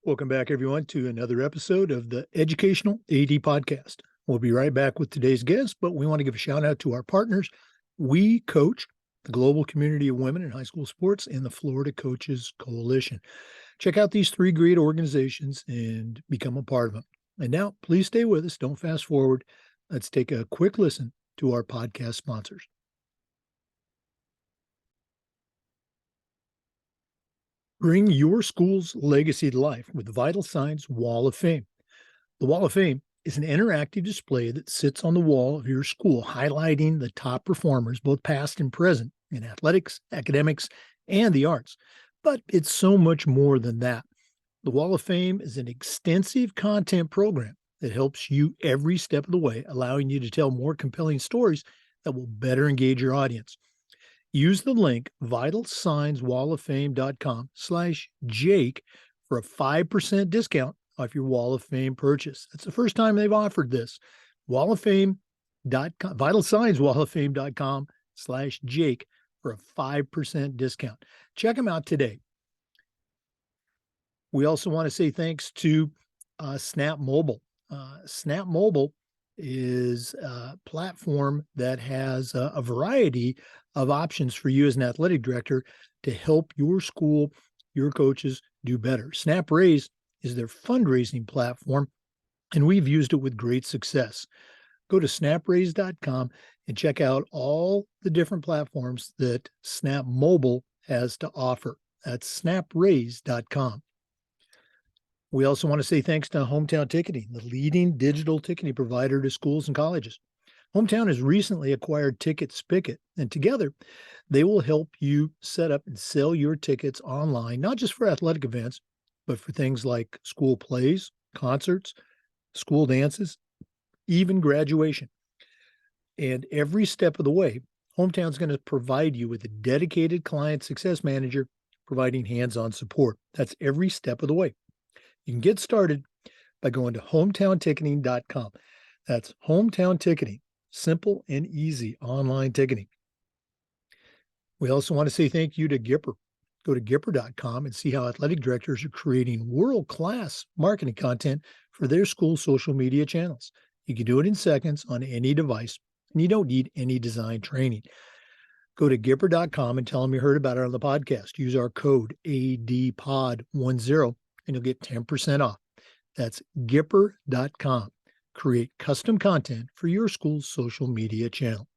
Welcome back, everyone, to another episode of the Educational AD Podcast. We'll be right back with today's guest, but we want to give a shout out to our partners, WeCOACH, the global community of women in high school sports, and the Florida Coaches Coalition. Check out these three great organizations and become a part of them. And now, please stay with us. Don't fast forward. Let's take a quick listen to our podcast sponsors. Bring your school's legacy to life with the Vital Signs Wall of Fame. The Wall of Fame is an interactive display that sits on the wall of your school, highlighting the top performers, both past and present, in athletics, academics, and the arts. But it's so much more than that. The Wall of Fame is an extensive content program that helps you every step of the way, allowing you to tell more compelling stories that will better engage your audience. Use the link vitalsignswalloffame.com/Jake for a 5% discount off your Wall of Fame purchase. That's the first time they've offered this. vitalsignswalloffame.com/Jake for a 5% discount. Check them out today. We also want to say thanks to Snap Mobile. Snap Mobile is a platform that has a variety of options for you as an athletic director to help your school, your coaches do better. Snap Raise is their fundraising platform, and we've used it with great success. Go to snapraise.com and check out all the different platforms that Snap Mobile has to offer. That's snapraise.com. We also want to say thanks to Hometown Ticketing, the leading digital ticketing provider to schools and colleges. Hometown has recently acquired Ticket Spigot, and together they will help you set up and sell your tickets online, not just for athletic events, but for things like school plays, concerts, school dances, even graduation. And every step of the way, Hometown's going to provide you with a dedicated client success manager providing hands-on support. That's every step of the way. You can get started by going to hometownticketing.com. That's Hometown Ticketing, simple and easy online ticketing. We also want to say thank you to Gipper. Go to Gipper.com and see how athletic directors are creating world-class marketing content for their school social media channels. You can do it in seconds on any device, and you don't need any design training. Go to Gipper.com and tell them you heard about it on the podcast. Use our code ADPOD10 and you'll get 10% off. That's Gipper.com. Create custom content for your school's social media channel.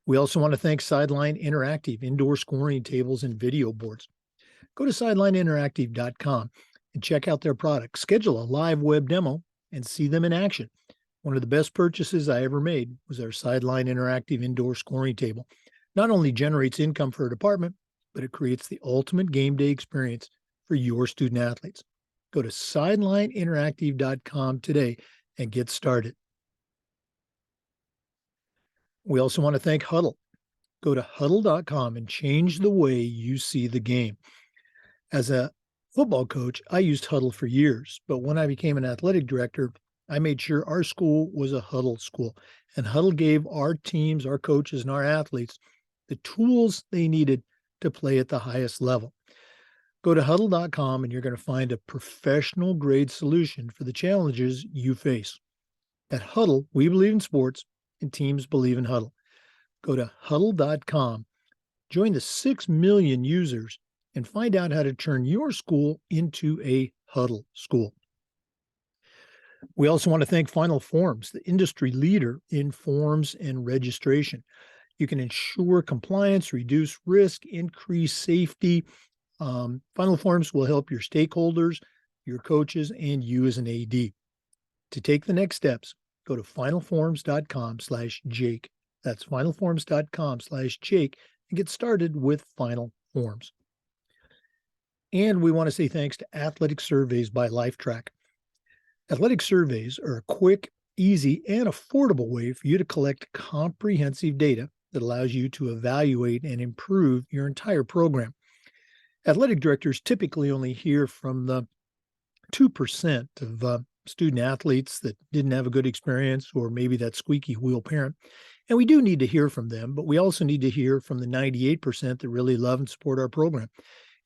We also want to thank Sideline Interactive, indoor scoring tables and video boards. Go to sidelineinteractive.com and check out their products. Schedule a live web demo and see them in action. One of the best purchases I ever made was our Sideline Interactive indoor scoring table. Not only generates income for a department, but it creates the ultimate game day experience for your student athletes. Go to sidelineinteractive.com today and get started. We also want to thank Huddle. Go to huddle.com and change the way you see the game. As a football coach, I used Huddle for years, but when I became an athletic director, I made sure our school was a Huddle school. And Huddle gave our teams, our coaches, and our athletes the tools they needed to play at the highest level. Go to huddle.com and you're going to find a professional grade solution for the challenges you face. At Huddle, we believe in sports and teams believe in Huddle. Go to huddle.com, join the 6 million users, and find out how to turn your school into a Huddle school. We also want to thank Final Forms, the industry leader in forms and registration. You can ensure compliance, reduce risk, increase safety. Final Forms will help your stakeholders, your coaches, and you as an AD. To take the next steps, go to finalforms.com/Jake. That's finalforms.com/Jake and get started with Final Forms. And we want to say thanks to Athletic Surveys by LifeTrack. Athletic surveys are a quick, easy, and affordable way for you to collect comprehensive data that allows you to evaluate and improve your entire program. Athletic directors typically only hear from the 2% of student athletes that didn't have a good experience, or maybe that squeaky wheel parent. And we do need to hear from them, but we also need to hear from the 98% that really love and support our program.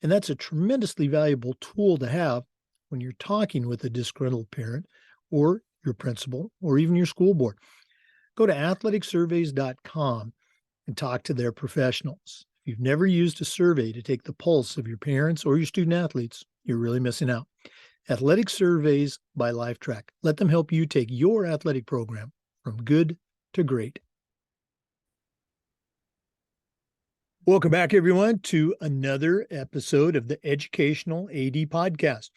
And that's a tremendously valuable tool to have when you're talking with a disgruntled parent or your principal or even your school board. Go to athleticsurveys.com and talk to their professionals. If you've never used a survey to take the pulse of your parents or your student athletes, you're really missing out. Athletic Surveys by LifeTrack. Let them help you take your athletic program from good to great. Welcome back, everyone, to another episode of the Educational AD Podcast.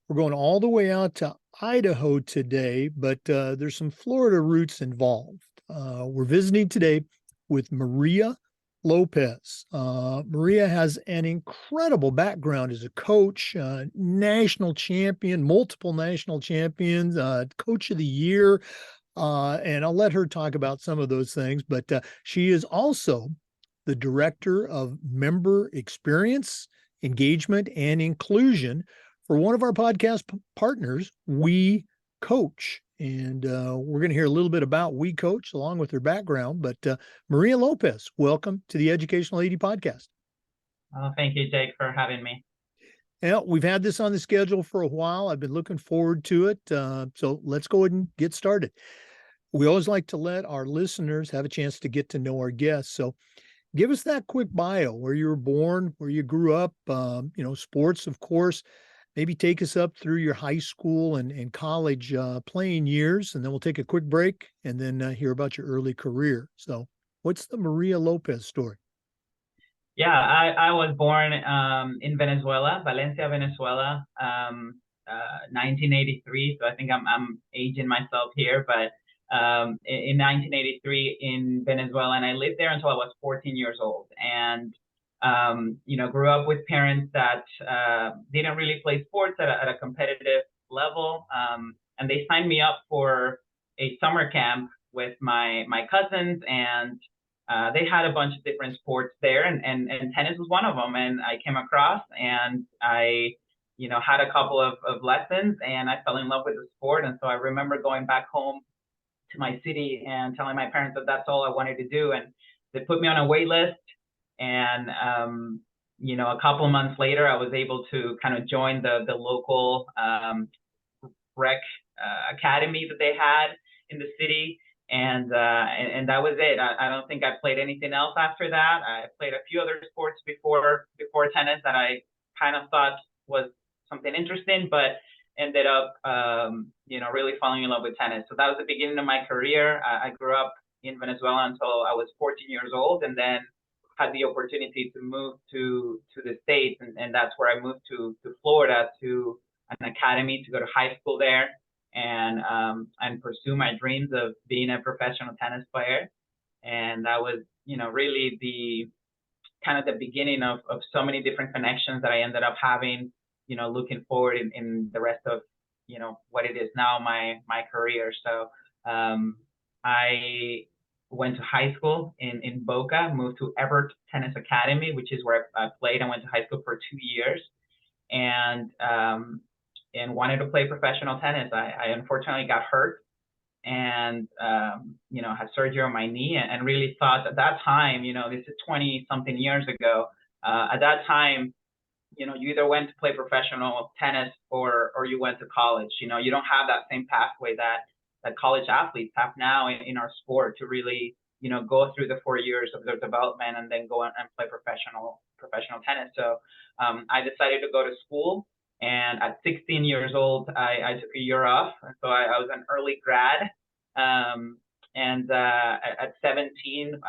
We're going all the way out to Idaho today, but there's some Florida roots involved. We're visiting today with Maria Lopez. Maria has an incredible background as a coach, national champion, multiple national champions, coach of the year, and I'll let her talk about some of those things, but she is also the Director of Member Experience, Engagement, and Inclusion for one of our podcast partners, WeCOACH. And we're going to hear a little bit about WeCOACH along with her background. But Maria Lopez, welcome to the Educational AD Podcast. Thank you, Jake, for having me. Yeah, we've had this on the schedule for a while. I've been looking forward to it. So let's go ahead and get started. We always like to let our listeners have a chance to get to know our guests. So give us that quick bio, where you were born, where you grew up, sports, of course. Maybe take us up through your high school and college playing years, and then we'll take a quick break and then hear about your early career. So what's the Maria Lopez story? Yeah, I was born in Venezuela, Valencia, Venezuela, 1983. So I think I'm aging myself here, but in 1983 in Venezuela, and I lived there until I was 14 years old. And grew up with parents that didn't really play sports at a competitive level. And they signed me up for a summer camp with my cousins, and they had a bunch of different sports there, and tennis was one of them. And I came across, and I, had a couple of lessons, and I fell in love with the sport. And so I remember going back home to my city and telling my parents that that's all I wanted to do. And they put me on a wait list. And, a couple of months later, I was able to kind of join the local rec academy that they had in the city. And that was it. I don't think I played anything else after that. I played a few other sports before tennis that I kind of thought was something interesting, but ended up, really falling in love with tennis. So that was the beginning of my career. I grew up in Venezuela until I was 14 years old, and then had the opportunity to move to the States. And that's where I moved to Florida, to an academy, to go to high school there and pursue my dreams of being a professional tennis player. And that was, really the kind of the beginning of so many different connections that I ended up having, looking forward in the rest of, what it is now, my career. So I went to high school in Boca, moved to Everett Tennis Academy, which is where I played. I went to high school for 2 years, and wanted to play professional tennis. I unfortunately got hurt and, had surgery on my knee, and really thought at that time, this is 20 something years ago. At that time, you either went to play professional tennis or you went to college. You don't have that same pathway that college athletes have now in our sport to really, go through the 4 years of their development and then go and play professional tennis. So I decided to go to school, and at 16 years old, I took a year off. And so I was an early grad, and at 17,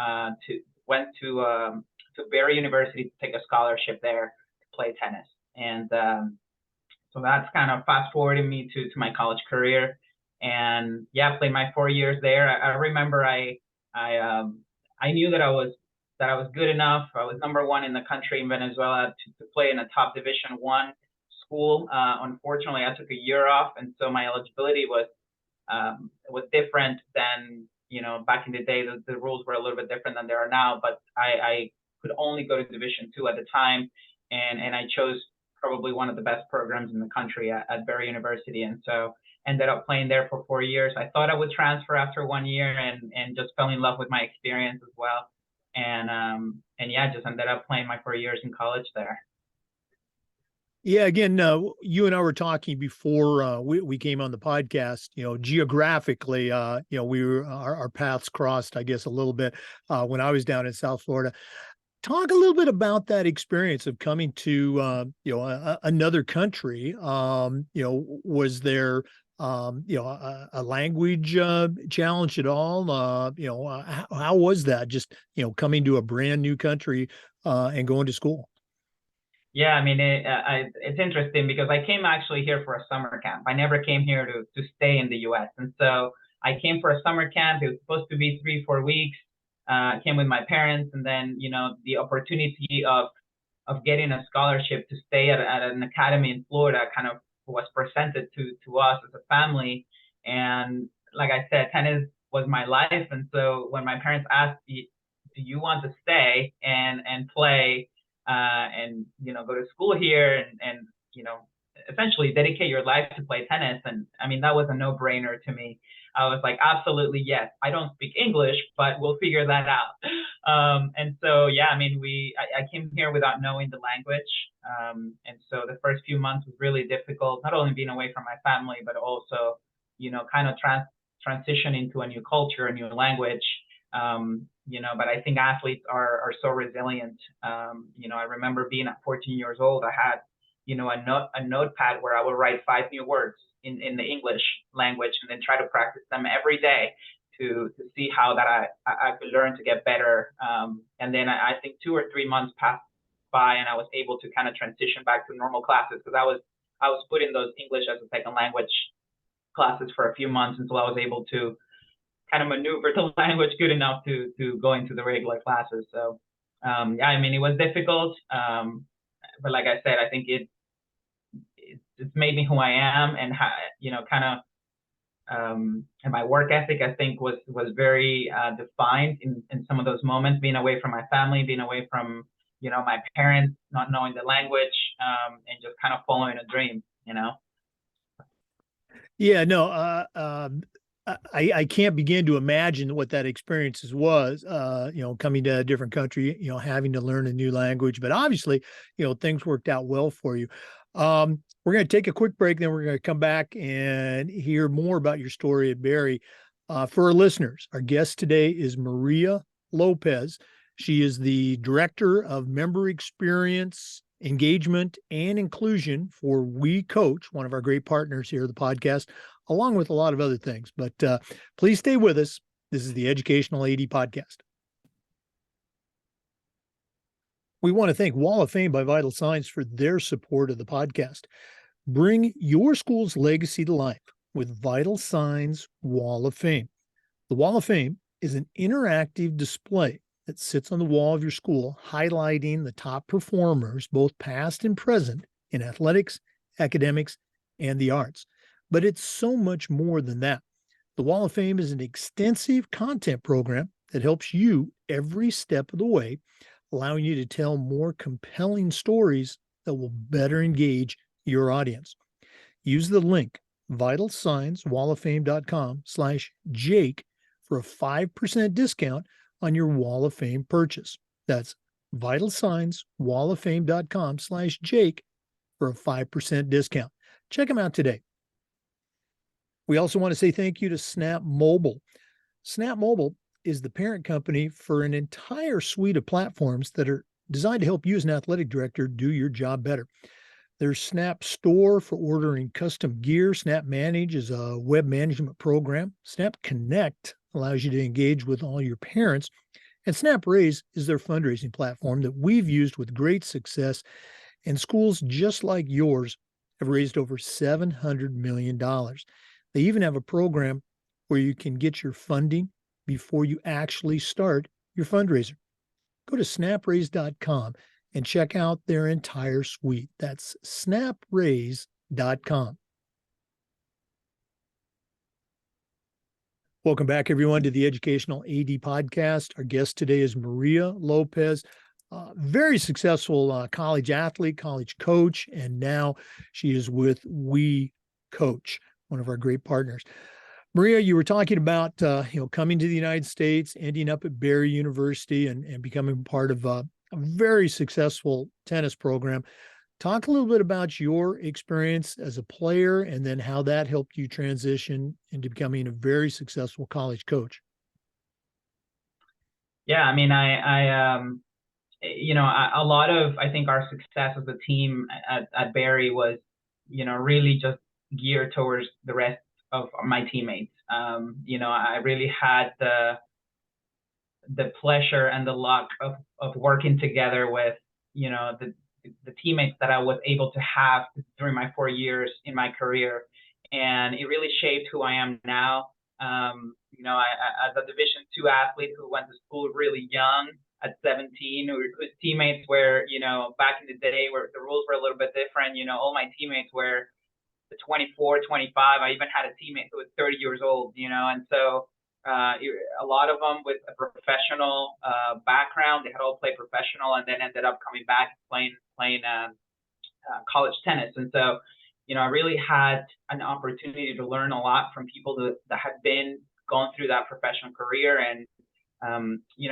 went to Barry University to take a scholarship there to play tennis. And so that's kind of fast forwarding me to my college career. And yeah, played my 4 years there. I remember I knew that I was good enough. I was number one in the country in Venezuela to play in a top Division I school. Unfortunately, I took a year off, and so my eligibility was different than, back in the day. The rules were a little bit different than they are now. But I could only go to Division II at the time, and I chose probably one of the best programs in the country at Barry University. And so ended up playing there for 4 years. I thought I would transfer after 1 year, and just fell in love with my experience as well. And yeah, just ended up playing my 4 years in college there. Yeah, again, you and I were talking before we came on the podcast. Geographically, our paths crossed, I guess, a little bit when I was down in South Florida. Talk a little bit about that experience of coming to another country. Was there a language challenge at all? How was that? Just coming to a brand new country and going to school. Yeah, I mean, it's interesting because I came actually here for a summer camp. I never came here to stay in the US. And so I came for a summer camp. It was supposed to be 3, 4 weeks. Came with my parents, and then, the opportunity of getting a scholarship to stay at an academy in Florida kind of was presented to us as a family. And like I said, tennis was my life. And so when my parents asked me, do you want to stay and play and go to school here and essentially dedicate your life to play tennis? And I mean, that was a no-brainer to me. I was like, absolutely yes. I don't speak English, but we'll figure that out. And so, yeah, I mean, I came here without knowing the language. And so the first few months was really difficult, not only being away from my family, but also, kind of transitioning to a new culture, a new language. But I think athletes are so resilient. I remember being at 14 years old, I had, a notepad where I would write 5 new words in the English language and then try to practice them every day to see how that I could learn to get better. And then I think 2 or 3 months passed by and I was able to kind of transition back to normal classes because I was put in those English as a second language classes for a few months until I was able to kind of maneuver the language good enough to go into the regular classes. So yeah, I mean, it was difficult, but like I said, I think it's made me who I am, and kind of and my work ethic, I think, was very defined in some of those moments, being away from my family, being away from my parents, not knowing the language, and just kind of following a dream. Yeah, no, I can't begin to imagine what that experience was, coming to a different country, having to learn a new language, but obviously, things worked out well for you. We're going to take a quick break, then we're going to come back and hear more about your story at Barry. For our listeners, our guest today is Maria Lopez. She is the Director of Member Experience, Engagement, and Inclusion for WeCOACH, one of our great partners here at the podcast, along with a lot of other things. But please stay with us. This is the Educational AD Podcast. We want to thank Wall of Fame by Vital Signs for their support of the podcast. Bring your school's legacy to life with Vital Signs Wall of Fame. The Wall of Fame is an interactive display that sits on the wall of your school, highlighting the top performers, both past and present, in athletics, academics, and the arts. But it's so much more than that. The Wall of Fame is an extensive content program that helps you every step of the way, allowing you to tell more compelling stories that will better engage your audience. Use the link vitalsignswalloffame.com/Jake for a 5% discount on your Wall of Fame purchase. That's vitalsignswalloffame.com/Jake for a 5% discount. Check them out today. We also want to say thank you to Snap Mobile. Snap Mobile is the parent company for an entire suite of platforms that are designed to help you as an athletic director do your job better. There's Snap Store for ordering custom gear. Snap Manage is a web management program. Snap Connect allows you to engage with all your parents. And Snap Raise is their fundraising platform that we've used with great success. And schools just like yours have raised over $700 million. They even have a program where you can get your funding before you actually start your fundraiser. Go to snapraise.com and check out their entire suite. That's snapraise.com. Welcome back, everyone, to the Educational AD Podcast. Our guest today is Maria Lopez, very successful college athlete, college coach, and now she is with WeCOACH, one of our great partners. Maria, you were talking about coming to the United States, ending up at Barry University, and becoming part of a very successful tennis program. Talk a little bit about your experience as a player and then how that helped you transition into becoming a very successful college coach. Yeah, I mean, a lot of, I think our success as a team at Barry was, really just geared towards the rest of my teammates. I really had the pleasure and the luck of working together with, the teammates that I was able to have during my 4 years in my career. And it really shaped who I am now. As a Division II athlete who went to school really young at 17, whose teammates were, back in the day where the rules were a little bit different, all my teammates were the 24, 25. I even had a teammate who was 30 years old, and so a lot of them with a professional background. They had all played professional and then ended up coming back playing college tennis. And so, I really had an opportunity to learn a lot from people that had been going through that professional career. And, I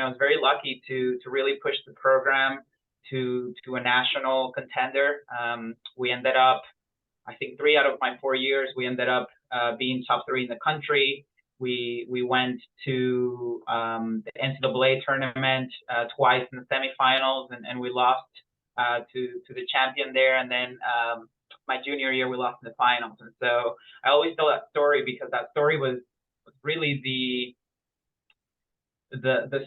was very lucky to really push the program to a national contender. We ended up, I think 3 out of my 4 years, we ended up being top 3 in the country. We went to the NCAA tournament twice in the semifinals, and we lost to the champion there. And then my junior year, we lost in the finals. And so I always tell that story because that story was really the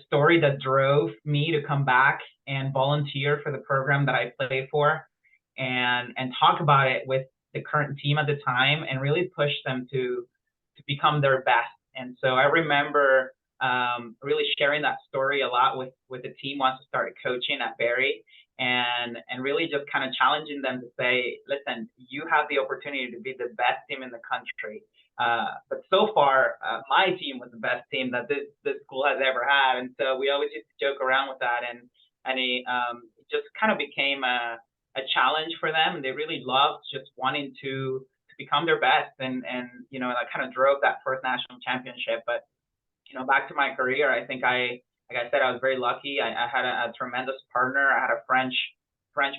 story that drove me to come back and volunteer for the program that I played for, and talk about it with the current team at the time and really push them to become their best. And so I remember really sharing that story a lot with the team once I started coaching at Barry, and really just kind of challenging them to say, listen, you have the opportunity to be the best team in the country. But so far, my team was the best team that this school has ever had. And so we always used to joke around with that. And it just kind of became a challenge for them. And they really loved just wanting to become their best. And that kind of drove that first national championship. But, back to my career, I think like I said, I was very lucky. I had a tremendous partner. I had a French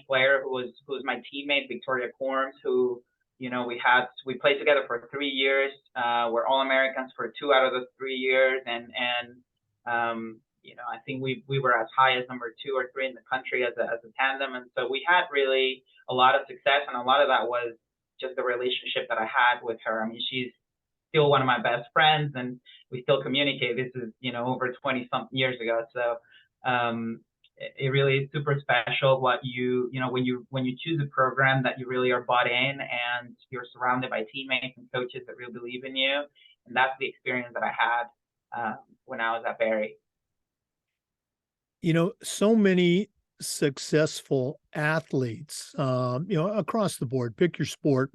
player who was my teammate, Victoria Corms, who, we played together for 3 years. We're all Americans for 2 out of those 3 years. And I think we were as high as number 2 or 3 in the country as a tandem. And so we had really a lot of success. And a lot of that was just the relationship that I had with her. I mean, she's still one of my best friends and we still communicate. This is, over 20 something years ago. So, it really is super special when you choose a program that you really are bought in and you're surrounded by teammates and coaches that really believe in you. And that's the experience that I had when I was at Barry. So many successful athletes, across the board, pick your sport,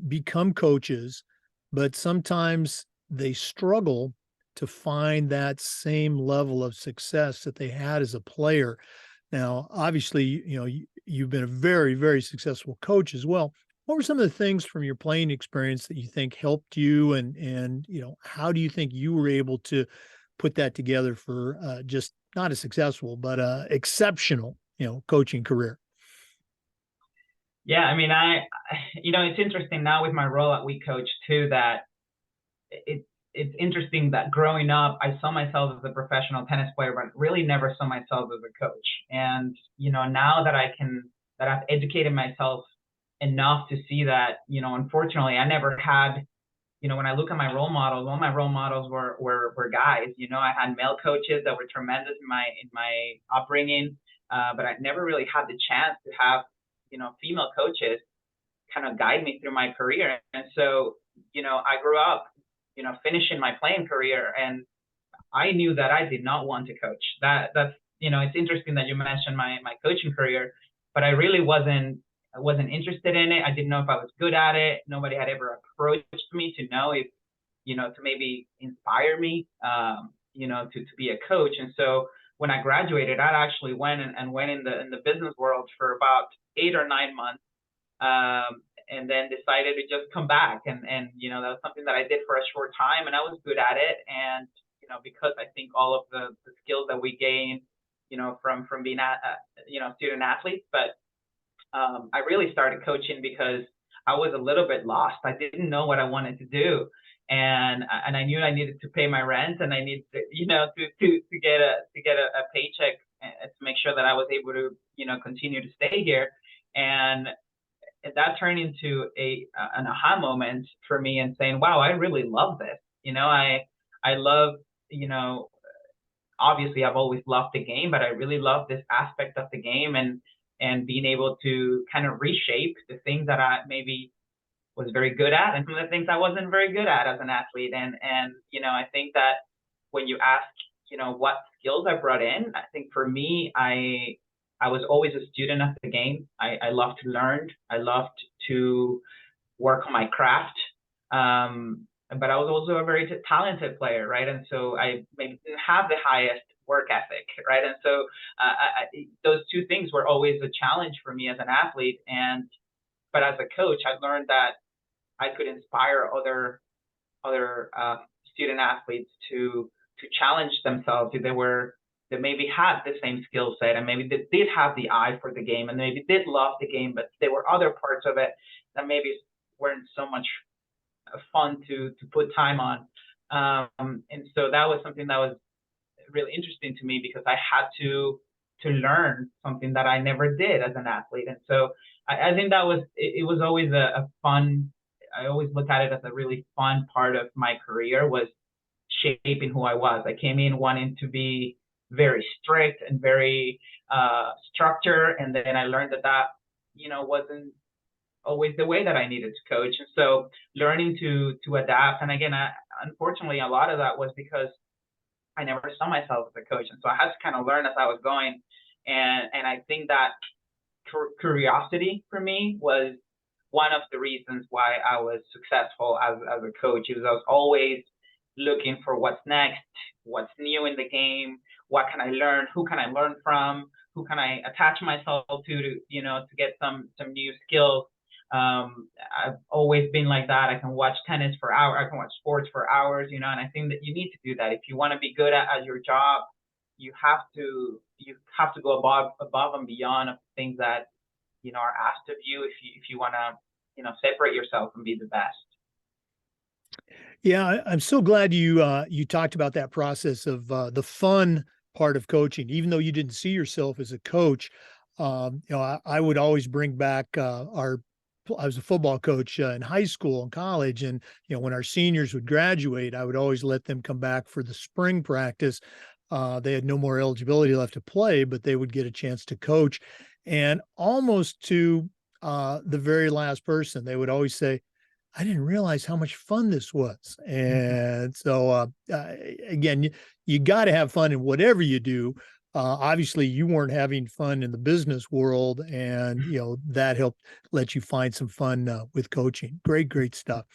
become coaches, but sometimes they struggle to find that same level of success that they had as a player. Now, obviously, you've been a very, very successful coach as well. What were some of the things from your playing experience that you think helped you, and how do you think you were able to put that together for just not a successful but exceptional, coaching career? Yeah, I mean, it's interesting now with my role at WeCOACH too that it's interesting that growing up, I saw myself as a professional tennis player, but really never saw myself as a coach. And, now that I've educated myself enough to see that, unfortunately, I never had, when I look at my role models, all my role models were guys. I had male coaches that were tremendous in my upbringing, but I never really had the chance to have, female coaches kind of guide me through my career. And so, I grew up, finishing my playing career, and I knew that I did not want to coach. That's it's interesting that you mentioned my coaching career, but I really wasn't interested in it. I didn't know if I was good at it. Nobody had ever approached me to know if, to maybe inspire me, to be a coach. And so when I graduated, I actually went in the business world for about 8 or 9 months. And then decided to just come back. And that was something that I did for a short time and I was good at it. And, because I think all of the skills that we gain, from being student athletes, but I really started coaching because I was a little bit lost. I didn't know what I wanted to do, and I knew I needed to pay my rent, and I needed to, to get a paycheck, to make sure that I was able to, continue to stay here. And that turned into an aha moment for me, and saying, wow, I really love this. I love, obviously I've always loved the game, but I really love this aspect of the game, and being able to kind of reshape the things that I maybe was very good at, and some of the things I wasn't very good at as an athlete. And I think that when you ask, what skills I brought in, I think for me, I was always a student of the game. I loved to learn. I loved to work on my craft. But I was also a very talented player, right? And so I maybe didn't have the highest work ethic, right? And so those two things were always a challenge for me as an athlete. But as a coach, I learned that I could inspire other student athletes to challenge themselves if that maybe had the same skill set, and maybe they did have the eye for the game, and maybe did love the game, but there were other parts of it that maybe weren't so much fun to put time on. And so that was something that was really interesting to me, because I had to learn something that I never did as an athlete. And so I think that it was always a fun, I always look at it as a really fun part of my career, was shaping who I was. I came in wanting to be very strict and very structured, and then I learned that wasn't always the way that I needed to coach. And so learning to adapt. And again, unfortunately, a lot of that was because I never saw myself as a coach, and so I had to kind of learn as I was going. And I think that curiosity for me was one of the reasons why I was successful as a coach. It was, I was always looking for what's next, what's new in the game, what can I learn, who can I learn from, who can I attach myself to get some new skills. I've always been like that. I can watch tennis for hours. I can watch sports for hours, and I think that you need to do that. If you want to be good at your job, you have to go above and beyond of things that, are asked of you, if you want to, separate yourself and be the best. Yeah, I'm so glad you talked about that process of the fun part of coaching. Even though you didn't see yourself as a coach, I would always bring back I was a football coach in high school and college, and when our seniors would graduate, I would always let them come back for the spring practice. They had no more eligibility left to play, but they would get a chance to coach, and almost to the very last person, they would always say, I didn't realize how much fun this was. And so, again, you got to have fun in whatever you do. Obviously, you weren't having fun in the business world, and that helped let you find some fun with coaching. Great stuff.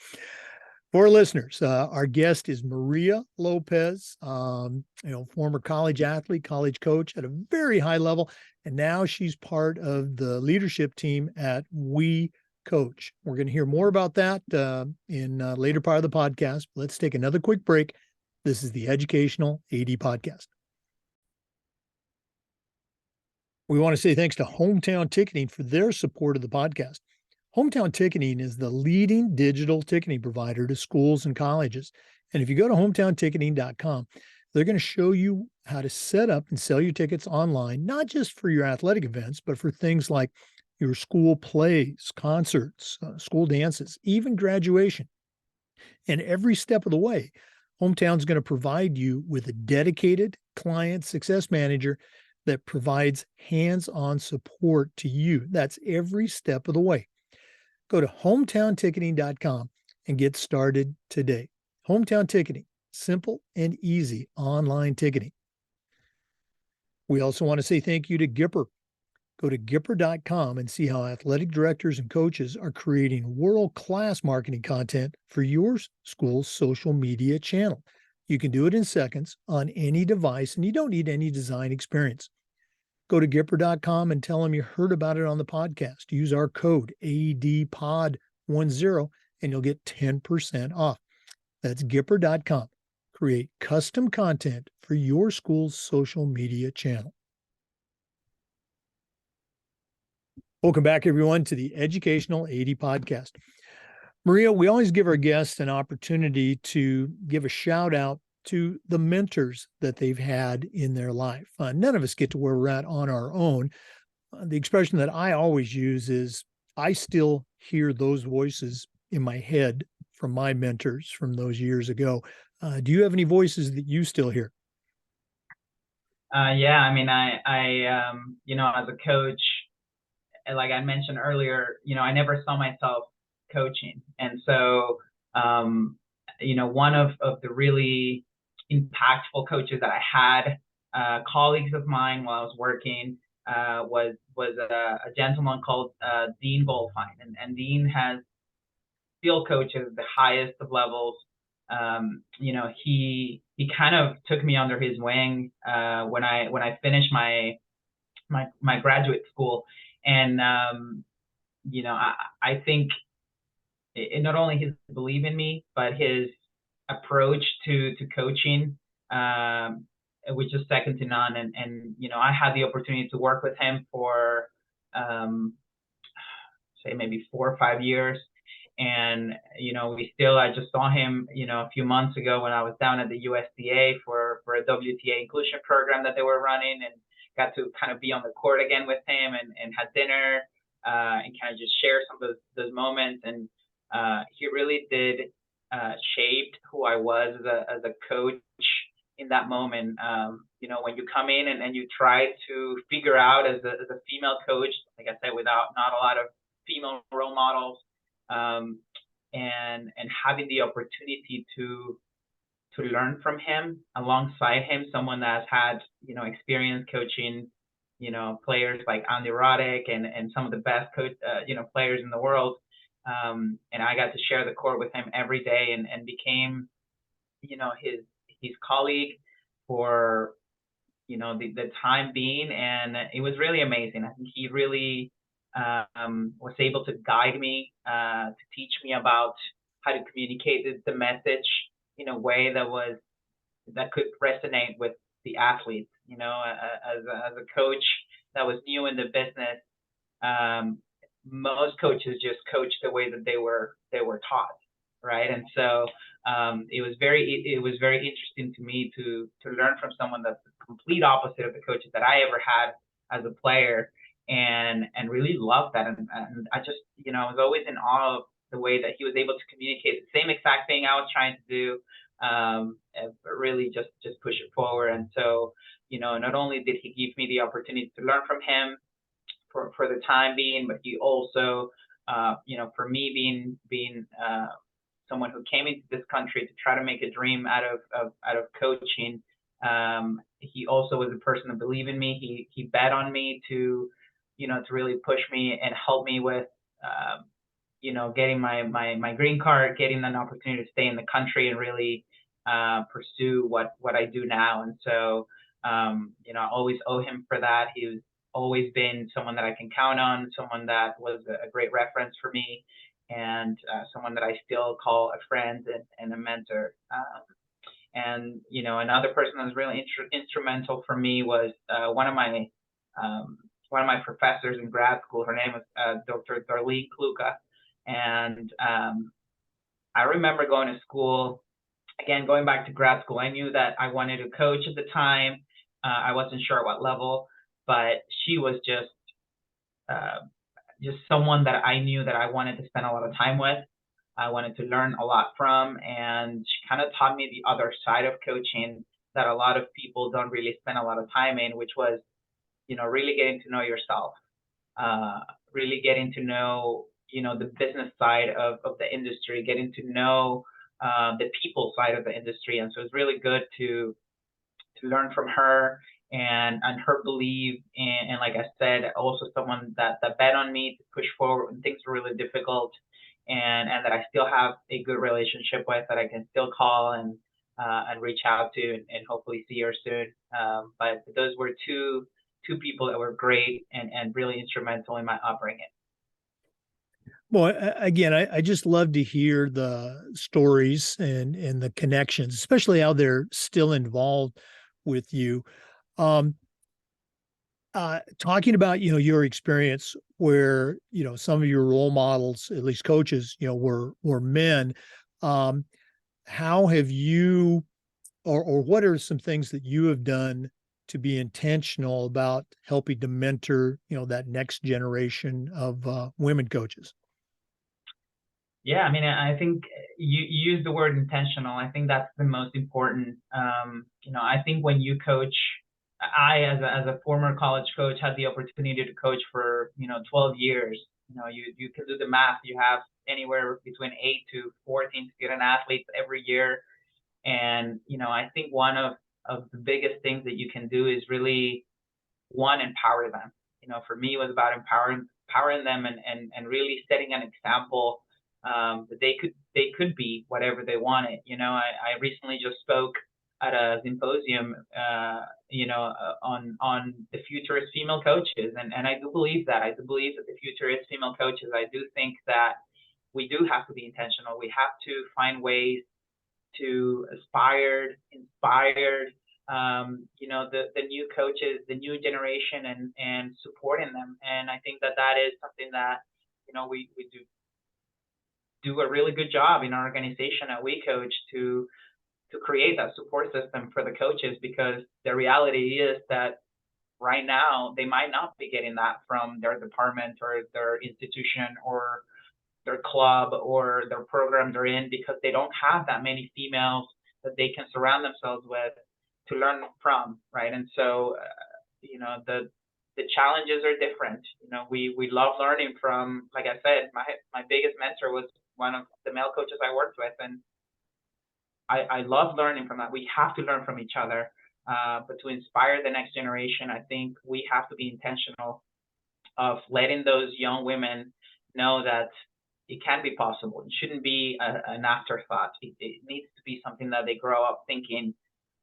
For listeners, our guest is Maria Lopez, former college athlete, college coach at a very high level, and now she's part of the leadership team at WeCOACH. We're going to hear more about that in later part of the podcast. Let's take another quick break. This is the Educational AD Podcast. We want to say thanks to Hometown Ticketing for their support of the podcast. Hometown Ticketing is the leading digital ticketing provider to schools and colleges. And if you go to hometownticketing.com, they're going to show you how to set up and sell your tickets online, not just for your athletic events, but for things like your school plays, concerts, school dances, even graduation. And every step of the way, Hometown's going to provide you with a dedicated client success manager that provides hands-on support to you. That's every step of the way. Go to hometownticketing.com and get started today. Hometown Ticketing, simple and easy online ticketing. We also want to say thank you to Gipper. Go to Gipper.com and see how athletic directors and coaches are creating world-class marketing content for your school's social media channel. You can do it in seconds on any device, and you don't need any design experience. Go to Gipper.com and tell them you heard about it on the podcast. Use our code ADPOD10 and you'll get 10% off. That's Gipper.com. Create custom content for your school's social media channel. Welcome back, everyone, to the Educational 80 podcast. Maria, we always give our guests an opportunity to give a shout out to the mentors that they've had in their life. None of us get to where we're at on our own. The expression that I always use is, I still hear those voices in my head from my mentors from those years ago. Do you have any voices that you still hear? Yeah, I mean, as a coach, like I mentioned earlier, I never saw myself coaching. And so, um, one of the really impactful coaches that I had, colleagues of mine while I was working, was a gentleman called Dean Goldfine. And Dean has field coaches at the highest of levels. He kind of took me under his wing when I finished my graduate school. And I think not only his belief in me, but his approach to coaching, which is second to none. And I had the opportunity to work with him for say maybe 4 or 5 years. And I just saw him a few months ago when I was down at the USDA for a WTA inclusion program that they were running, and got to kind of be on the court again with him, and had dinner, and kind of just share some of those moments. And he really did shaped who I was as a coach in that moment. When you come in and you try to figure out as a female coach, like I said, without not a lot of female role models, and having the opportunity to learn from him, alongside him, someone that's had experience coaching players like Andy Roddick and some of the best players in the world. And I got to share the court with him every day, and became his colleague for the time being. And it was really amazing. I think he really was able to guide me, to teach me about how to communicate the message in a way that could resonate with the athletes. As a coach that was new in the business, most coaches just coach the way that they were taught, right? And so it was very interesting to me to learn from someone that's the complete opposite of the coaches that I ever had as a player, and really loved that. And I just I was always in awe of the way that he was able to communicate the same exact thing I was trying to do, but really just push it forward. And so not only did he give me the opportunity to learn from him for the time being, but he also for me being someone who came into this country to try to make a dream out of coaching, he also was a person that believed in me. He bet on me to really push me and help me with getting my green card, getting an opportunity to stay in the country and really pursue what I do now. And so I always owe him for that. He's always been someone that I can count on, someone that was a great reference for me, and someone that I still call a friend and a mentor. And another person that was really instrumental for me was one of my professors in grad school. Her name was Dr. Darlene Kluka. And I remember going to school, again, going back to grad school. I knew that I wanted to coach at the time. I wasn't sure at what level, but she was just someone that I knew that I wanted to spend a lot of time with. I wanted to learn a lot from, and she kind of taught me the other side of coaching that a lot of people don't really spend a lot of time in, which was, really getting to know yourself, really getting to know, the business side of the industry, getting to know the people side of the industry. And so it's really good to learn from her and her belief. And like I said, also someone that bet on me to push forward when things were really difficult, and that I still have a good relationship with, that I can still call and reach out to, and hopefully see her soon. But those were two people that were great and really instrumental in my upbringing. Well, again, I just love to hear the stories and the connections, especially how they're still involved with you. Um, Talking about, your experience where, some of your role models, at least coaches, were men. Um, how have you, or what are some things that you have done to be intentional about helping to mentor, that next generation of women coaches? Yeah, I mean, I think you use the word intentional. I think that's the most important. I think when you coach, I as a former college coach had the opportunity to coach for 12 years. You can do the math. You have anywhere between 8 to 14 student athletes every year, and I think one of the biggest things that you can do is really one, empower them. For me, it was about empowering them and really setting an example, that they could be whatever they wanted. I recently just spoke at a symposium, on the future is female coaches, and I do believe that. I do believe that the future is female coaches. I do think that we do have to be intentional. We have to find ways to inspired, the new coaches, the new generation, and supporting them. And I think that that is something that we do a really good job in our organization at WeCOACH to create that support system for the coaches, because the reality is that right now they might not be getting that from their department or their institution or their club or their program they're in, because they don't have that many females that they can surround themselves with to learn from, right? And so, the challenges are different. We love learning from, like I said, my biggest mentor was one of the male coaches I worked with, and I love learning from that. We have to learn from each other, but to inspire the next generation, I think we have to be intentional of letting those young women know that it can be possible. It shouldn't be an afterthought. It needs to be something that they grow up thinking,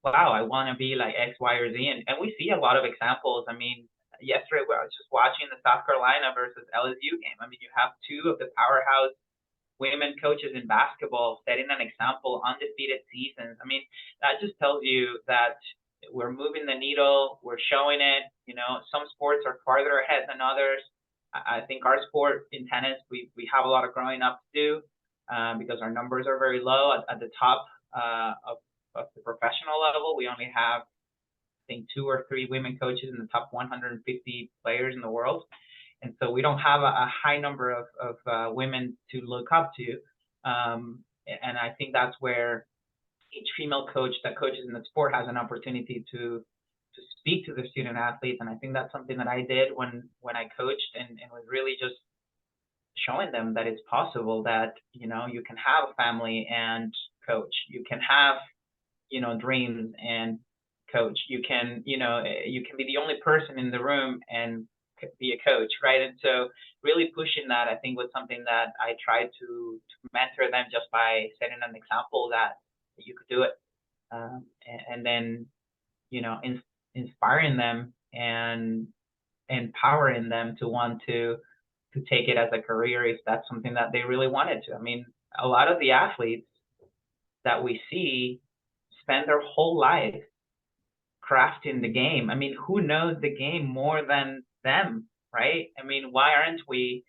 wow, I want to be like X, Y, or Z. And we see a lot of examples. I mean, yesterday I was just watching the South Carolina versus LSU game. I mean, you have two of the powerhouse women coaches in basketball setting an example, undefeated seasons. I mean, that just tells you that we're moving the needle, we're showing it. Some sports are farther ahead than others. I think our sport in tennis, we have a lot of growing up to do, because our numbers are very low at the top, of the professional level. We only have, I think, 2 or 3 women coaches in the top 150 players in the world. And so we don't have a high number of women to look up to. And I think that's where each female coach that coaches in the sport has an opportunity to speak to the student athletes. And I think that's something that I did when I coached, and was really just showing them that it's possible, that you can have a family and coach. You can have dreams and coach. You can be the only person in the room and be a coach, right? And so really pushing that, I think, was something that I tried to mentor them just by setting an example that you could do it, and then inspiring them and empowering them to want to take it as a career if that's something that they really wanted to. I mean, a lot of the athletes that we see spend their whole life crafting the game. I mean, who knows the game more than them, right? I mean, why aren't we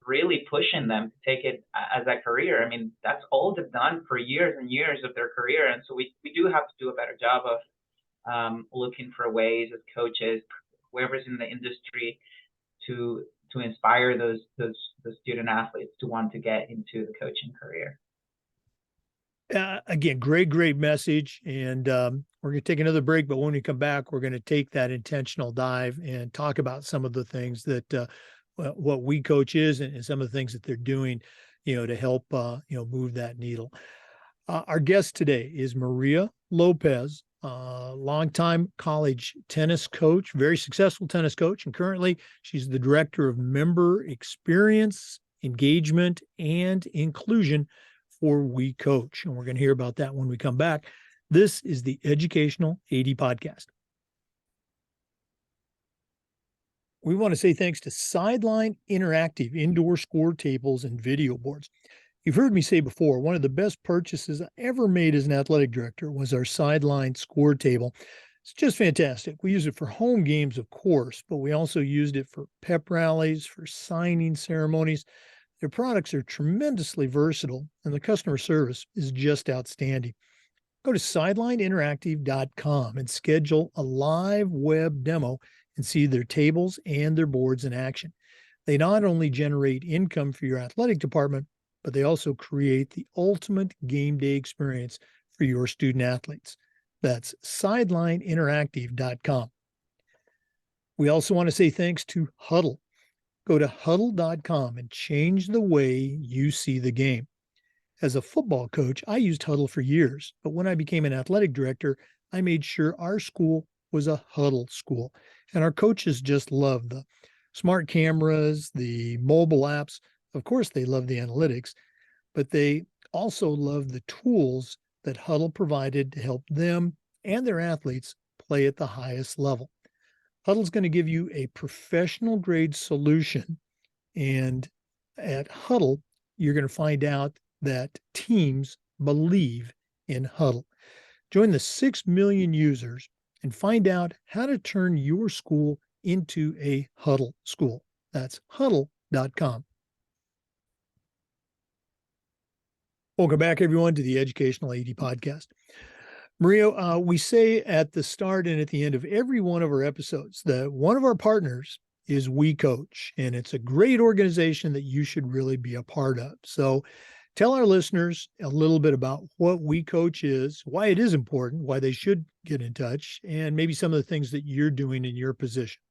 really pushing them to take it as a career? I mean, that's all they've done for years and years of their career. And so we do have to do a better job of, looking for ways as coaches, whoever's in the industry, to inspire those student athletes to want to get into the coaching career. Again, great message. And we're going to take another break, but when we come back, we're going to take that intentional dive and talk about some of the things that what WeCOACH is, and some of the things that they're doing, to help move that needle. Our guest today is Maria Lopez, longtime college tennis coach, very successful tennis coach, and currently she's the director of member experience, engagement, and inclusion for WeCOACH. And we're going to hear about that when we come back. This is the Educational AD Podcast. We want to say thanks to Sideline Interactive indoor score tables and video boards. You've heard me say before, one of the best purchases I ever made as an athletic director was our Sideline score table. It's just fantastic. We use it for home games, of course, but we also used it for pep rallies, for signing ceremonies. Their products are tremendously versatile, and the customer service is just outstanding. Go to sidelineinteractive.com and schedule a live web demo and see their tables and their boards in action. They not only generate income for your athletic department, but they also create the ultimate game day experience for your student athletes. That's sidelineinteractive.com. We also want to say thanks to Huddle. Go to huddle.com and change the way you see the game. As a football coach, I used Huddle for years, but when I became an athletic director, I made sure our school was a Huddle school. And our coaches just love the smart cameras, the mobile apps. Of course, they love the analytics, but they also love the tools that Huddle provided to help them and their athletes play at the highest level. Huddle's going to give you a professional grade solution. And at Huddle, you're going to find out that teams believe in Huddle. Join the 6 million users and find out how to turn your school into a Huddle school. That's huddle.com. Welcome back, everyone, to the Educational AD Podcast. Maria, we say at the start and at the end of every one of our episodes that one of our partners is WeCOACH, and it's a great organization that you should really be a part of. So tell our listeners a little bit about what WeCOACH is, why it is important, why they should get in touch, and maybe some of the things that you're doing in your position.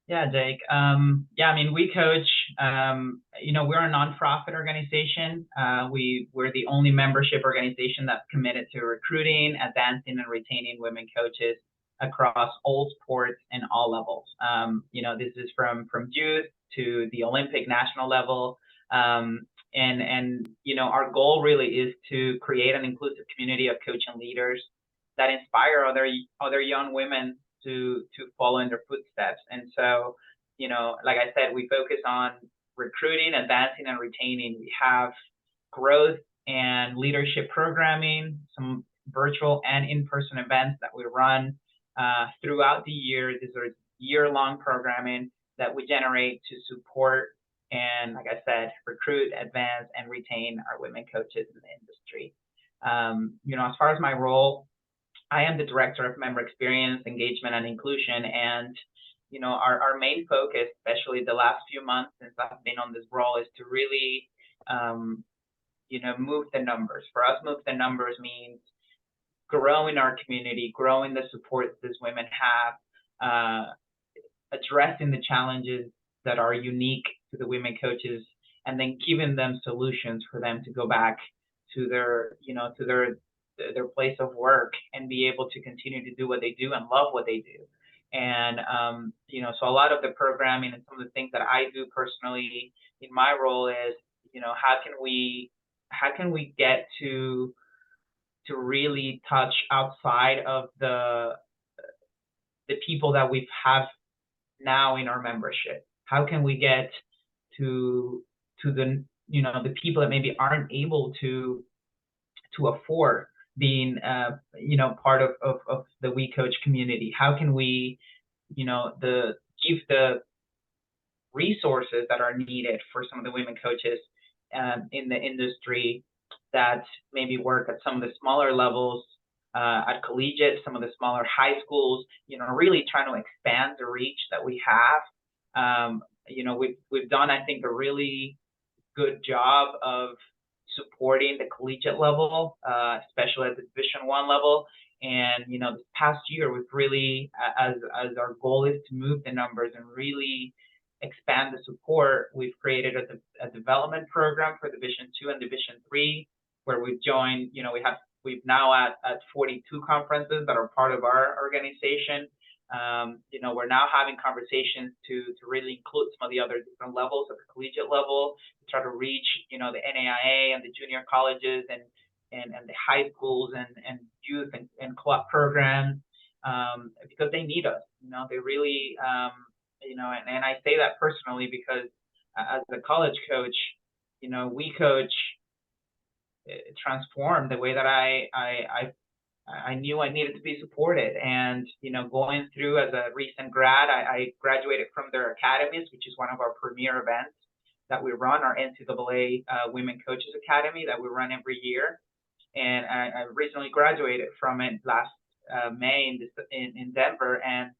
Yeah, Jake. WeCOACH, we're a nonprofit organization. We're the only membership organization that's committed to recruiting, advancing, and retaining women coaches across all sports and all levels. This is from youth to the Olympic national level. Our goal really is to create an inclusive community of coaching leaders that inspire other young women to follow in their footsteps. And so, like I said, we focus on recruiting, advancing, and retaining. We have growth and leadership programming, some virtual and in-person events that we run throughout the year. These are year-long programming that we generate to support and, like I said, recruit, advance, and retain our women coaches in the industry. As far as my role, I am the Director of Member Experience, Engagement, and Inclusion. And, our main focus, especially the last few months since I've been on this role, is to really, move the numbers. For us, move the numbers means growing our community, growing the support these women have, addressing the challenges that are unique to the women coaches, and then giving them solutions for them to go back to their place of work and be able to continue to do what they do and love what they do. And, so a lot of the programming and some of the things that I do personally in my role is, how can we get to really touch outside of the people that we have now in our membership? How can we get to the people that maybe aren't able to afford being part of the WeCOACH community? How can we give the resources that are needed for some of the women coaches in the industry that maybe work at some of the smaller levels, at collegiate, some of the smaller high schools, really trying to expand the reach that we have. We've done, I think, a really good job of supporting the collegiate level, especially at the Division I level. And, this past year, we've really, as our goal is to move the numbers and really expand the support, we've created a development program for Division II and Division III, where we've joined, we've now at 42 conferences that are part of our organization. We're now having conversations to really include some of the other different levels at the collegiate level, to try to reach, the NAIA and the junior colleges and the high schools and youth and co-op programs, because they need us. They really, and I say that personally because as a college coach, WeCOACH transformed the way that I I knew I needed to be supported. And, going through as a recent grad, I graduated from their academies, which is one of our premier events that we run, our NCAA Women Coaches Academy that we run every year. And I recently graduated from it last May in Denver. And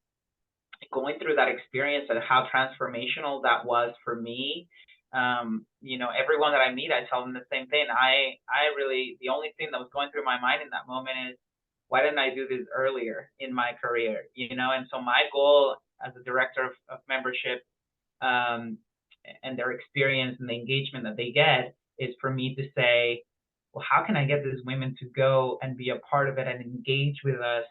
going through that experience and how transformational that was for me, everyone that I meet, I tell them the same thing. The only thing that was going through my mind in that moment is, why didn't I do this earlier in my career? And so my goal as a director of membership, and their experience and the engagement that they get is for me to say, well, how can I get these women to go and be a part of it and engage with us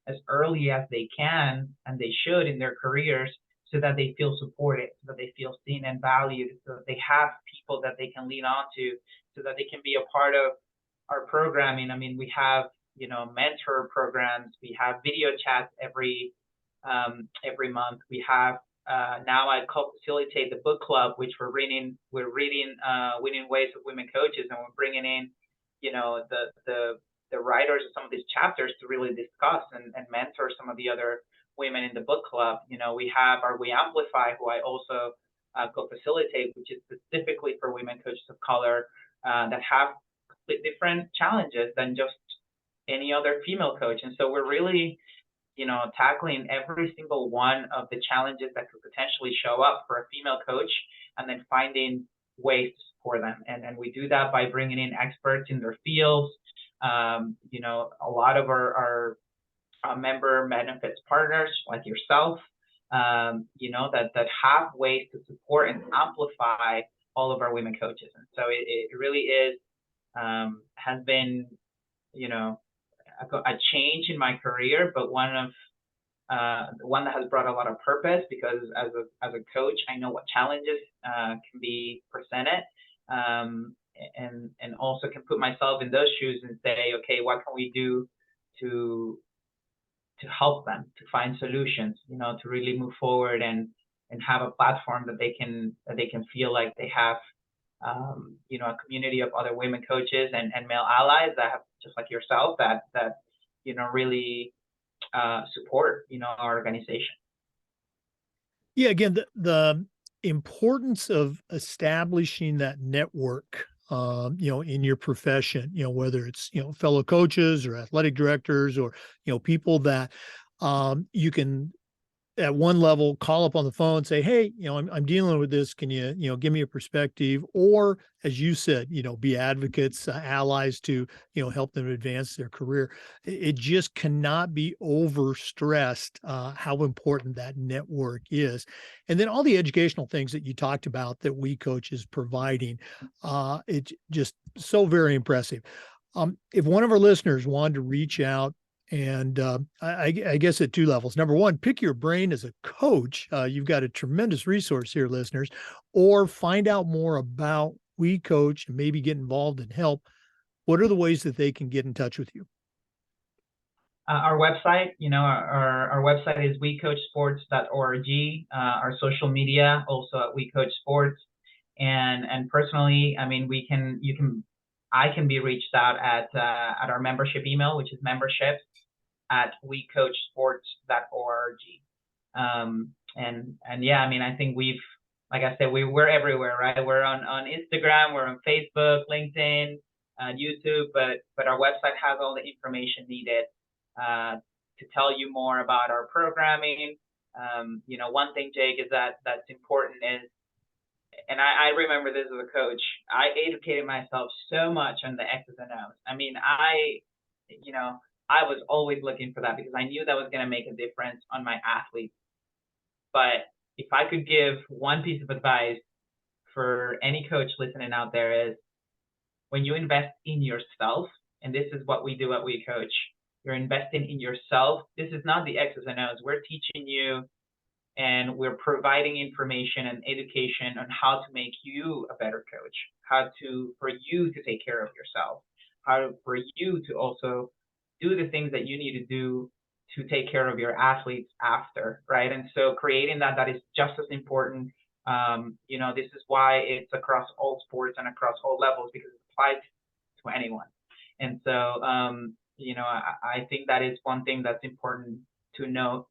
as early as they can, and they should, in their careers, so that they feel supported, so that they feel seen and valued, so that they have people that they can lean on to, so that they can be a part of our programming. I mean, we have, mentor programs, we have video chats every month. We have now I co-facilitate the book club, which we're reading Winning Ways of Women Coaches, and we're bringing in, the writers of some of these chapters to really discuss and mentor some of the other women in the book club. We have our We Amplify, who I also co-facilitate, which is specifically for women coaches of color that have completely different challenges than just any other female coach. And so we're really, tackling every single one of the challenges that could potentially show up for a female coach, and then finding ways to support them. And we do that by bringing in experts in their fields. A lot of our member benefits partners like yourself, that have ways to support and amplify all of our women coaches. And so it really is, has been, a change in my career, but one that has brought a lot of purpose, because as a coach, I know what challenges can be presented, and also can put myself in those shoes and say, okay, what can we do to help them to find solutions, to really move forward and have a platform that they can feel like they have, a community of other women coaches and male allies that have, just like yourself, that really support, our organization. Yeah, again, the importance of establishing that network, in your profession, whether it's, fellow coaches or athletic directors, or, people that you can at one level call up on the phone and say, hey, I'm dealing with this. Can you, give me a perspective? Or, as you said, be advocates, allies to, help them advance their career. It just cannot be overstressed how important that network is. And then all the educational things that you talked about that WeCOACH is providing, it's just so very impressive. If one of our listeners wanted to reach out, and I guess at two levels. Number one, pick your brain as a coach. You've got a tremendous resource here, listeners, or find out more about WeCOACH and maybe get involved and help. What are the ways that they can get in touch with you? Our website, our website is wecoachsports.org. Our social media also at WeCoachSports. And personally, I mean, I can be reached out at our membership email, which is membership@wecoachsports.org. And yeah, I mean, I think like I said, we're everywhere, right? We're on Instagram, we're on Facebook, LinkedIn, YouTube, but our website has all the information needed to tell you more about our programming. One thing, Jake, is that's important is, and I remember this as a coach, I educated myself so much on the X's and O's. I mean, I was always looking for that because I knew that was going to make a difference on my athletes. But if I could give one piece of advice for any coach listening out there, is when you invest in yourself, and this is what we do at WeCOACH, you're investing in yourself. This is not the X's and O's. We're teaching you, and we're providing information and education on how to make you a better coach, for you to take care of yourself, for you to also do the things that you need to do to take care of your athletes after, right? And so creating that is just as important. This is why it's across all sports and across all levels, because it applies to anyone. And so, I think that is one thing that's important to note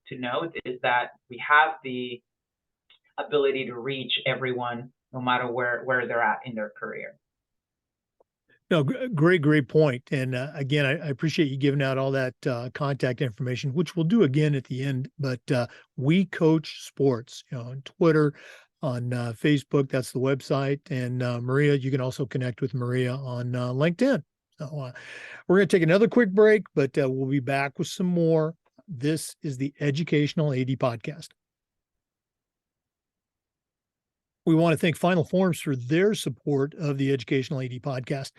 is that we have the ability to reach everyone no matter where they're at in their career. No, great point. And again, I appreciate you giving out all that contact information, which we'll do again at the end. But We Coach Sports, on Twitter, on Facebook, that's the website. And Maria, you can also connect with Maria on LinkedIn. So we're going to take another quick break, but we'll be back with some more. This is the Educational AD Podcast. We want to thank Final Forms for their support of the Educational AD Podcast.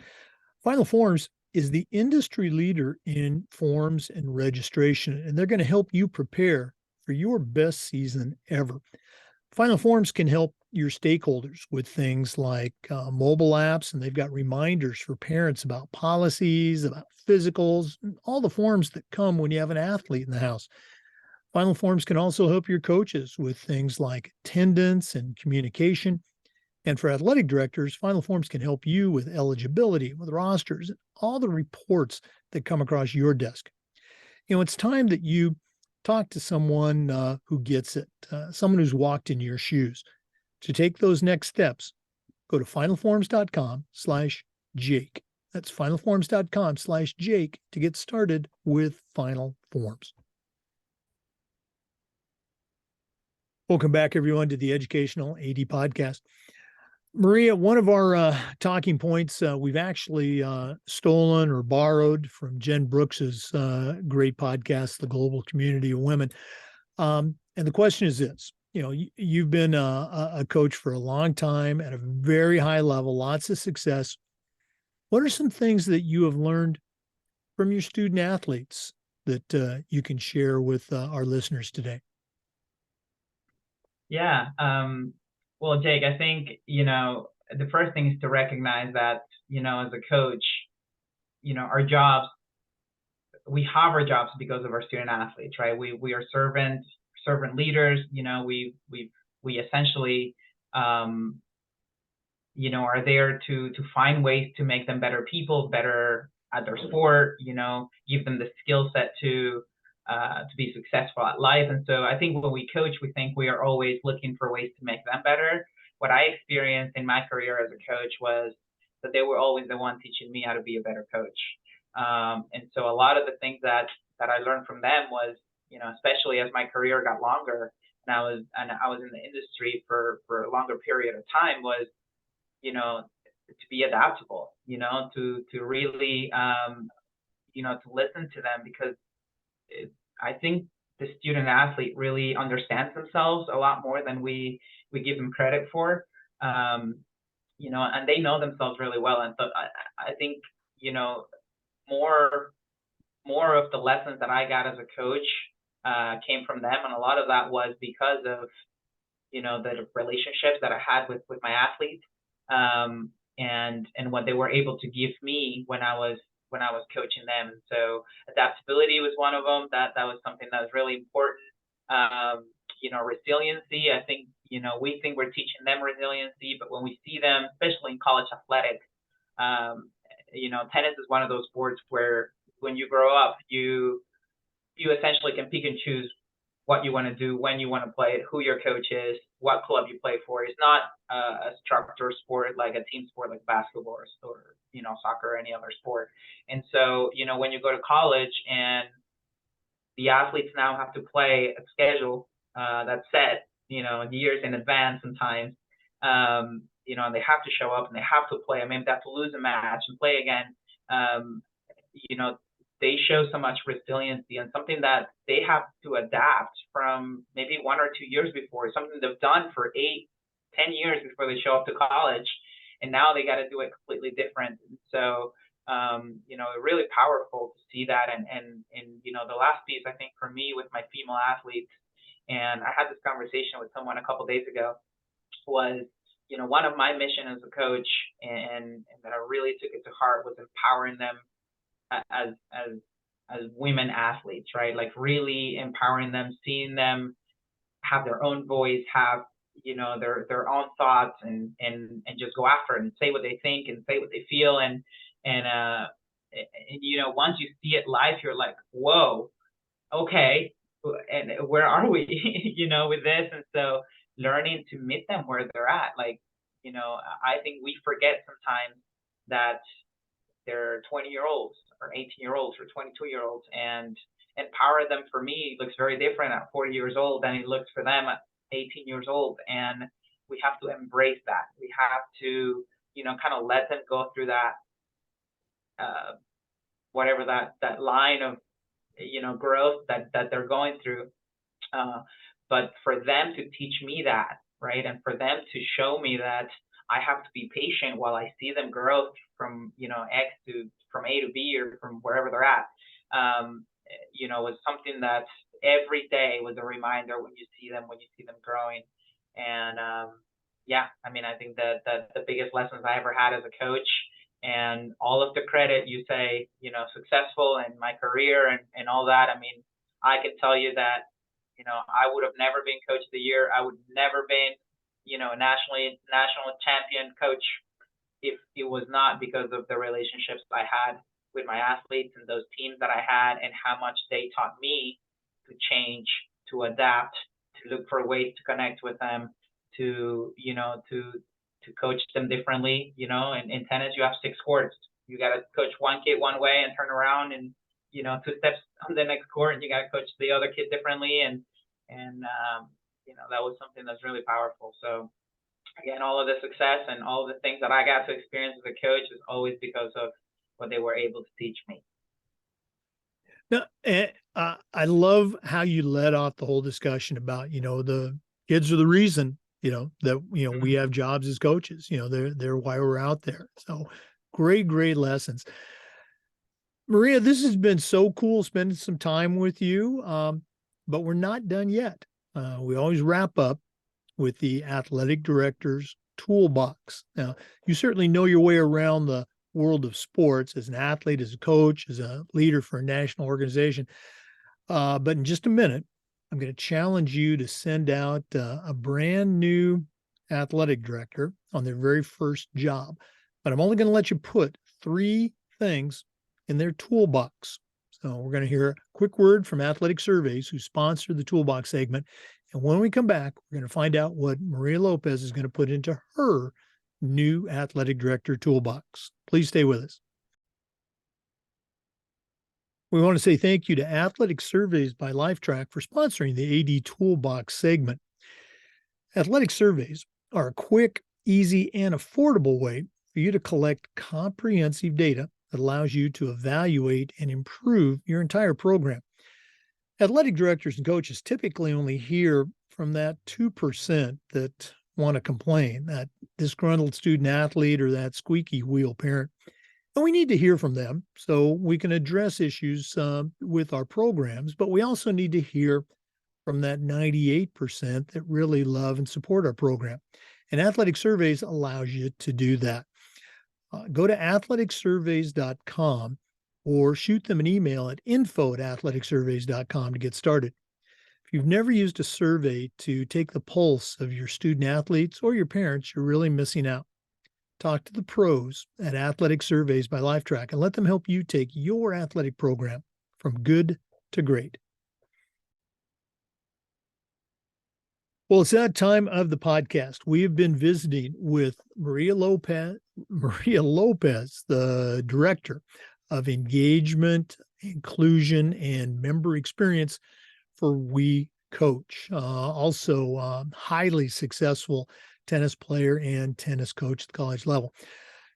Final Forms is the industry leader in forms and registration, and they're going to help you prepare for your best season ever. Final Forms can help your stakeholders with things like mobile apps, and they've got reminders for parents about policies, about physicals, and all the forms that come when you have an athlete in the house. Final Forms can also help your coaches with things like attendance and communication. And for athletic directors, Final Forms can help you with eligibility, with rosters, all the reports that come across your desk. It's time that you talk to someone who gets it, someone who's walked in your shoes. To take those next steps, go to finalforms.com/Jake. That's finalforms.com/Jake to get started with Final Forms. Welcome back, everyone, to the Educational AD Podcast. Maria, one of our talking points we've actually stolen or borrowed from Jen Brooks's great podcast, The Global Community of Women. And the question is this: you've been a coach for a long time at a very high level, lots of success. What are some things that you have learned from your student athletes that you can share with our listeners today? Yeah. Well, Jake, I think, the first thing is to recognize that, as a coach, our jobs, we have our jobs because of our student athletes, right? We are servant leaders. We essentially, are there to find ways to make them better people, better at their sport, give them the skill set to be successful at life. And so I think when we coach, we think we are always looking for ways to make them better. What I experienced in my career as a coach was that they were always the one teaching me how to be a better coach. And so a lot of the things that I learned from them was, especially as my career got longer and I was in the industry for a longer period of time, was, to be adaptable, to really, to listen to them, because I think the student athlete really understands themselves a lot more than we give them credit for, and they know themselves really well. And so I think, more of the lessons that I got as a coach came from them, and a lot of that was because of the relationships that I had with my athletes, and what they were able to give me when I was coaching them. So adaptability was one of them. That was something that was really important. Resiliency. I think, we think we're teaching them resiliency, but when we see them, especially in college athletics, tennis is one of those sports where when you grow up, you essentially can pick and choose what you want to do, when you want to play it, who your coach is, what club you play for. It's not a structured sport like a team sport like basketball or soccer or any other sport. And so, when you go to college and the athletes now have to play a schedule that's set, years in advance sometimes, and they have to show up and they have to play. I mean, they have to lose a match and play again. They show so much resiliency, and something that they have to adapt from maybe 1 or 2 years before, something they've done for 8, 10 years before they show up to college, and now they got to do it completely different. And so, really powerful to see that. And the last piece, I think, for me with my female athletes, and I had this conversation with someone a couple days ago, was, one of my mission as a coach, and that I really took it to heart, was empowering them as women athletes, right? Like really empowering them, seeing them have their own voice, have their own thoughts, and just go after it and say what they think and say what they feel, and you know, once you see it live, you're like, whoa, okay, and where are we, you know, with this? And so learning to meet them where they're at, like, you know, I think we forget sometimes that they're 20-year-olds or 18-year-olds or 22-year-olds, and empower them. For me, looks very different at 40 years old than it looks for them at 18 years old. And we have to embrace that. We have to, you know, kind of let them go through that, uh, whatever that line of, you know, growth that they're going through. Uh, but for them to teach me that, right, and for them to show me that I have to be patient while I see them grow from, you know, X to from A to B or from wherever they're at, you know, was something that every day was a reminder when you see them growing. And yeah, I mean, I think that the biggest lessons I ever had as a coach, and all of the credit you say, you know, successful in my career and all that. I mean, I can tell you that, you know, I would have never been coach of the year. I would never been, you know, national champion coach if it was not because of the relationships I had with my athletes and those teams that I had, and how much they taught me to change, to adapt, to look for ways to connect with them, to, you know, to coach them differently. You know, in tennis, you have 6 courts. You got to coach one kid one way and turn around and, you know, 2 steps on the next court, and you got to coach the other kid differently. And you know, that was something that's really powerful. So again, all of the success and all of the things that I got to experience as a coach is always because of what they were able to teach me. Now, I love how you led off the whole discussion about, you know, the kids are the reason, you know, that, you know, we have jobs as coaches, you know, they're why we're out there. So great lessons. Maria, this has been so cool spending some time with you. But we're not done yet. We always wrap up with the athletic director's toolbox. Now, you certainly know your way around the world of sports as an athlete, as a coach, as a leader for a national organization. But in just a minute, I'm going to challenge you to send out a brand new athletic director on their very first job. But I'm only going to let you put 3 things in their toolbox. So we're going to hear a quick word from Athletic Surveys, who sponsor the toolbox segment. And when we come back, we're going to find out what Maria Lopez is going to put into her new athletic director toolbox. Please stay with us. We want to say thank you to Athletic Surveys by LifeTrack for sponsoring the AD Toolbox segment. Athletic surveys are a quick, easy, and affordable way for you to collect comprehensive data that allows you to evaluate and improve your entire program. Athletic directors and coaches typically only hear from that 2% that want to complain, that disgruntled student athlete or that squeaky wheel parent. And we need to hear from them so we can address issues with our programs, but we also need to hear from that 98% that really love and support our program. And Athletic Surveys allows you to do that. Go to athleticsurveys.com or shoot them an email at info@athleticsurveys.com to get started. If you've never used a survey to take the pulse of your student athletes or your parents, you're really missing out. Talk to the pros at Athletic Surveys by LifeTrack and let them help you take your athletic program from good to great. Well, it's that time of the podcast. We have been visiting with Maria Lopez, the Director of Engagement, Inclusion, and Member Experience for WeCOACH. Also, highly successful tennis player and tennis coach at the college level.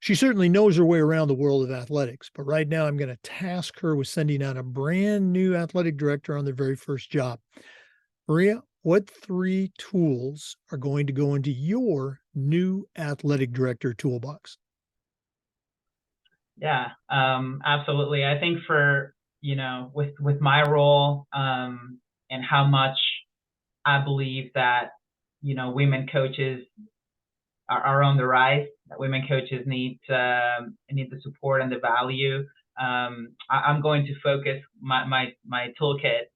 She certainly knows her way around the world of athletics, but right now I'm going to task her with sending out a brand new athletic director on their very first job. Maria, what 3 tools are going to go into your new athletic director toolbox? Yeah, absolutely. I think for, you know, with my role, and how much I believe that, you know, women coaches are on the rise, that women coaches need the support and the value. I'm going to focus my toolkit,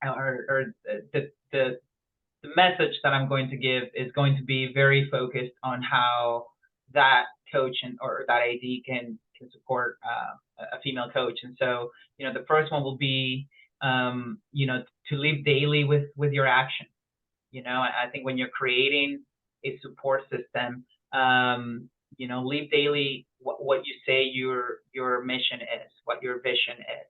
or the message that I'm going to give is going to be very focused on how that coach or that AD can can support a female coach. And so, the first one will be, to live daily with your action. I think when you're creating a support system, live daily what you say your mission is, what your vision is,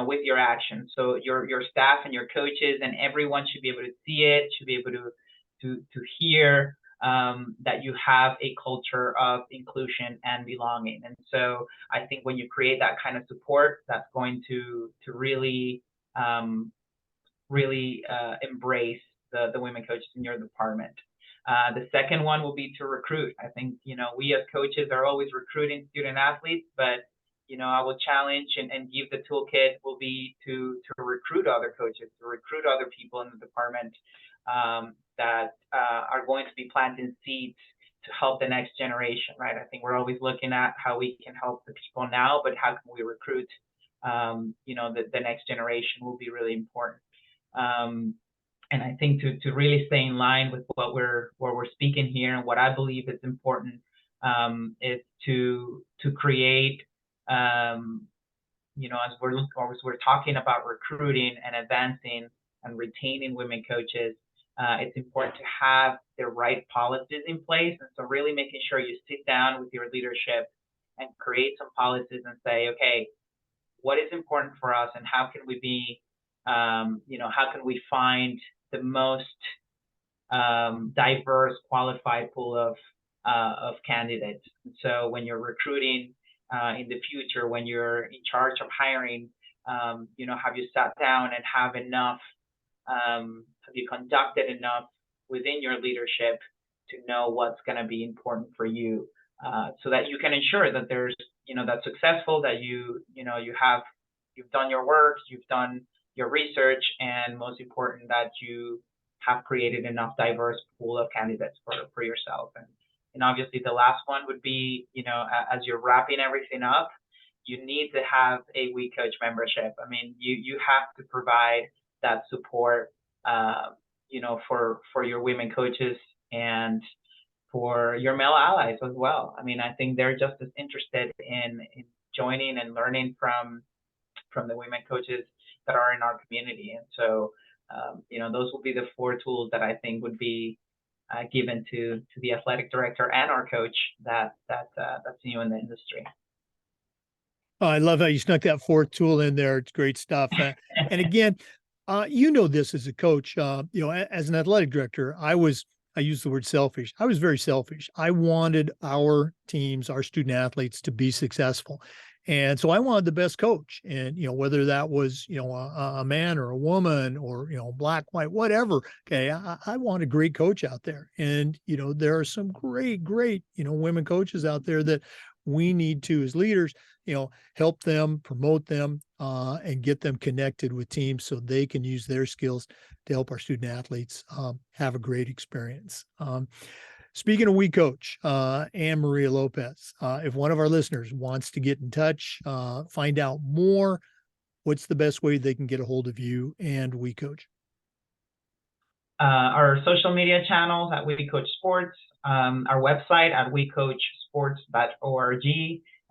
with your actions. So your staff and your coaches and everyone should be able to see it, should be able to hear that you have a culture of inclusion and belonging. And so I think when you create that kind of support, that's going to really embrace the women coaches in your department. The second one will be to recruit. I think, we as coaches are always recruiting student athletes, but, I will challenge and give the toolkit will be to recruit other coaches, to recruit other people in the department that are going to be planting seeds to help the next generation, right? I think we're always looking at how we can help the people now, but how can we recruit, the next generation will be really important. And I think to really stay in line with what we're speaking here and what I believe is important is to create, as we're talking about recruiting and advancing and retaining women coaches, it's important to have the right policies in place. And so really making sure you sit down with your leadership and create some policies and say, okay, what is important for us and how can we be, how can we find the most diverse, qualified pool of candidates. And so when you're recruiting in the future, when you're in charge of hiring, have you sat down and have enough, have you conducted enough within your leadership to know what's going to be important for you, so that you can ensure that there's, that's successful, that you've done your work, you've done your research, and most important, that you have created enough diverse pool of candidates for yourself. And obviously the last one would be, as you're wrapping everything up, you need to have a WeCOACH membership. I mean, you have to provide that support, for your women coaches and for your male allies as well. I mean, I think they're just as interested in joining and learning from the women coaches that are in our community. And so, those will be the 4 tools that I think would be given to the athletic director and our coach that's new in the industry. Oh, I love how you snuck that 4th tool in there. It's great stuff. And again, this as a coach, as an athletic director, I use the word selfish. I was very selfish. I wanted our teams, our student athletes, to be successful. And so I wanted the best coach. And, whether that was, a man or a woman or, black, white, whatever. Okay. I want a great coach out there. And, there are some great, women coaches out there that we need to, as leaders, help them, promote them, and get them connected with teams so they can use their skills to help our student athletes have a great experience. Speaking of WeCOACH and Maria Lopez, if one of our listeners wants to get in touch, find out more, what's the best way they can get a hold of you and WeCOACH? Our social media channels at WeCOACH Sports, our website at wecoachsports.org,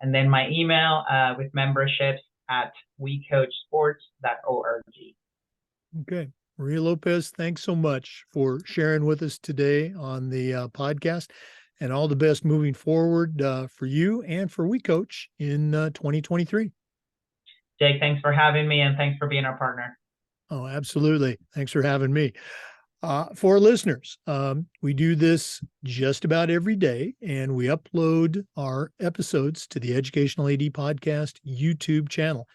and then my email with memberships at wecoachsports.org. Okay. Maria Lopez, thanks so much for sharing with us today on the podcast, and all the best moving forward for you and for WeCOACH in 2023. Jake, thanks for having me, and thanks for being our partner. Oh, absolutely. Thanks for having me. For listeners, we do this just about every day, and we upload our episodes to the Educational AD Podcast YouTube channel.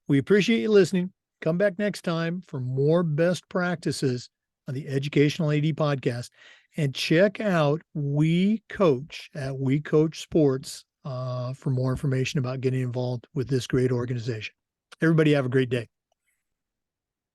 We appreciate you listening. Come back next time for more best practices on the Educational AD Podcast, and check out WeCOACH at WeCOACH Sports for more information about getting involved with this great organization. Everybody have a great day.